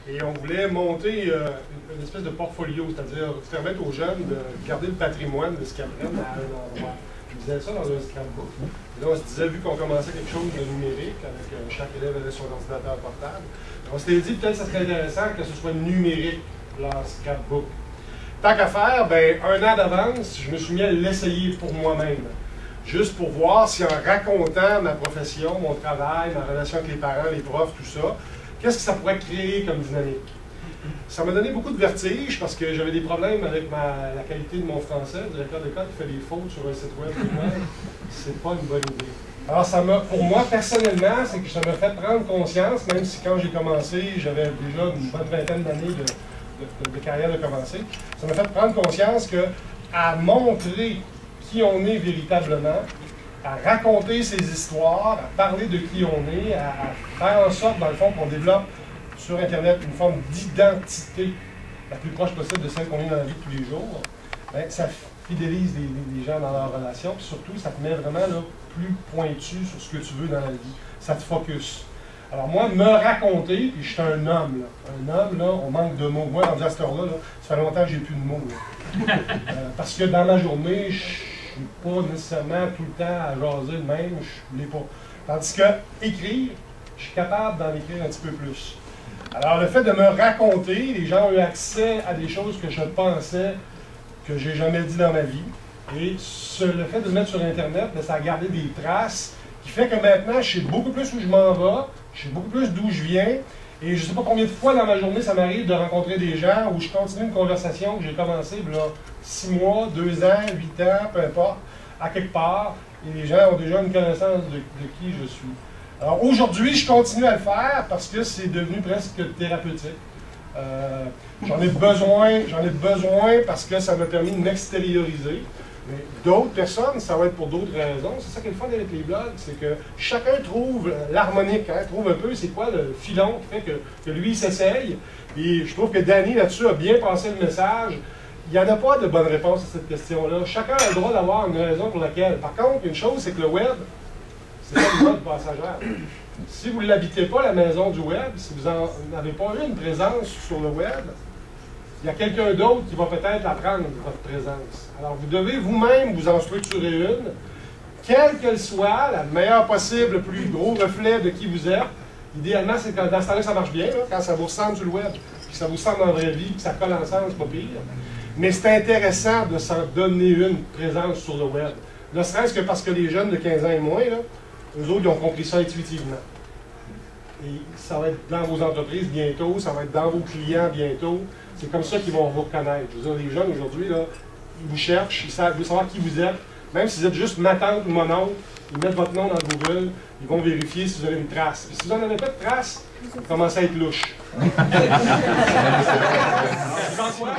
Et on voulait monter une espèce de portfolio, c'est-à-dire permettre aux jeunes de garder le patrimoine de ce qu'ils apprennent à un endroit. Je disais ça dans un scrapbook. Et là, on se disait, vu qu'on commençait quelque chose de numérique, avec chaque élève avait son ordinateur portable, on s'était dit peut-être que ça serait intéressant que ce soit numérique, leur scrapbook. Tant qu'à faire, ben, un an d'avance, je me suis mis à l'essayer pour moi-même. Juste pour voir si en racontant ma profession, mon travail, ma relation avec les parents, les profs, tout ça, qu'est-ce que ça pourrait créer comme dynamique? Ça m'a donné beaucoup de vertige parce que j'avais des problèmes avec la qualité de mon français. Le directeur d'école qui fait des fautes sur un site web, c'est pas une bonne idée. Alors, pour moi, personnellement, c'est que ça m'a fait prendre conscience, même si quand j'ai commencé, j'avais déjà une bonne vingtaine d'années de carrière de commencer, ça m'a fait prendre conscience qu'à montrer qui on est véritablement, à raconter ses histoires, à parler de qui on est, à faire en sorte, dans le fond, qu'on développe sur Internet une forme d'identité la plus proche possible de celle qu'on est dans la vie de tous les jours, bien, ça fidélise les gens dans leur relation, puis surtout, ça te met vraiment là, plus pointu sur ce que tu veux dans la vie. Ça te focus. Alors moi, me raconter, puis je suis un homme, là. Un homme, là, on manque de mots. Moi, dans ce là, ça fait longtemps que j'ai plus de mots. Parce que dans ma journée, je suis pas nécessairement tout le temps à jaser de même, je ne l'ai pas. Tandis que écrire, je suis capable d'en écrire un petit peu plus. Alors, le fait de me raconter, les gens ont eu accès à des choses que je pensais que j'ai jamais dit dans ma vie. Et le fait de le mettre sur Internet, ça a gardé des traces qui fait que maintenant, je sais beaucoup plus où je m'en vais, je sais beaucoup plus d'où je viens. Et je ne sais pas combien de fois dans ma journée, ça m'arrive de rencontrer des gens où je continue une conversation que j'ai commencée il y a 6 mois, 2 ans, 8 ans, peu importe, à quelque part. Et les gens ont déjà une connaissance de qui je suis. Alors aujourd'hui, je continue à le faire parce que c'est devenu presque thérapeutique. J'en ai besoin parce que ça m'a permis de m'extérioriser. Mais d'autres personnes, ça va être pour d'autres raisons. C'est ça qui est le fun avec les blogs, c'est que chacun trouve l'harmonique, hein, trouve un peu c'est quoi le filon qui fait que lui il s'essaye. Et je trouve que Danny là-dessus a bien passé le message. Il n'y en a pas de bonne réponse à cette question-là. Chacun a le droit d'avoir une raison pour laquelle. Par contre, une chose, c'est que le web, c'est pas une mode passagère. Si vous ne l'habitez pas, la maison du web, si vous n'avez pas eu une présence sur le web, il y a quelqu'un d'autre qui va peut-être apprendre votre présence. Alors, vous devez vous-même vous en structurer une, quelle qu'elle soit, la meilleure possible, le plus gros reflet de qui vous êtes. Idéalement, c'est quand dans ce temps-là, ça marche bien, là, quand ça vous ressemble sur le web, puis ça vous ressemble en vraie vie, puis ça colle ensemble, c'est pas pire. Mais c'est intéressant de s'en donner une présence sur le web. Ne serait-ce que parce que les jeunes de 15 ans et moins, là, eux autres, ils ont compris ça intuitivement. Et ça va être dans vos entreprises bientôt, ça va être dans vos clients bientôt. C'est comme ça qu'ils vont vous reconnaître. Je veux dire, les jeunes aujourd'hui, là, ils vous cherchent, ils veulent savoir qui vous êtes. Même si vous êtes juste ma tante ou mon oncle, ils mettent votre nom dans Google, ils vont vérifier si vous avez une trace. Et si vous n'en avez pas de trace, vous commencez à être louche. François?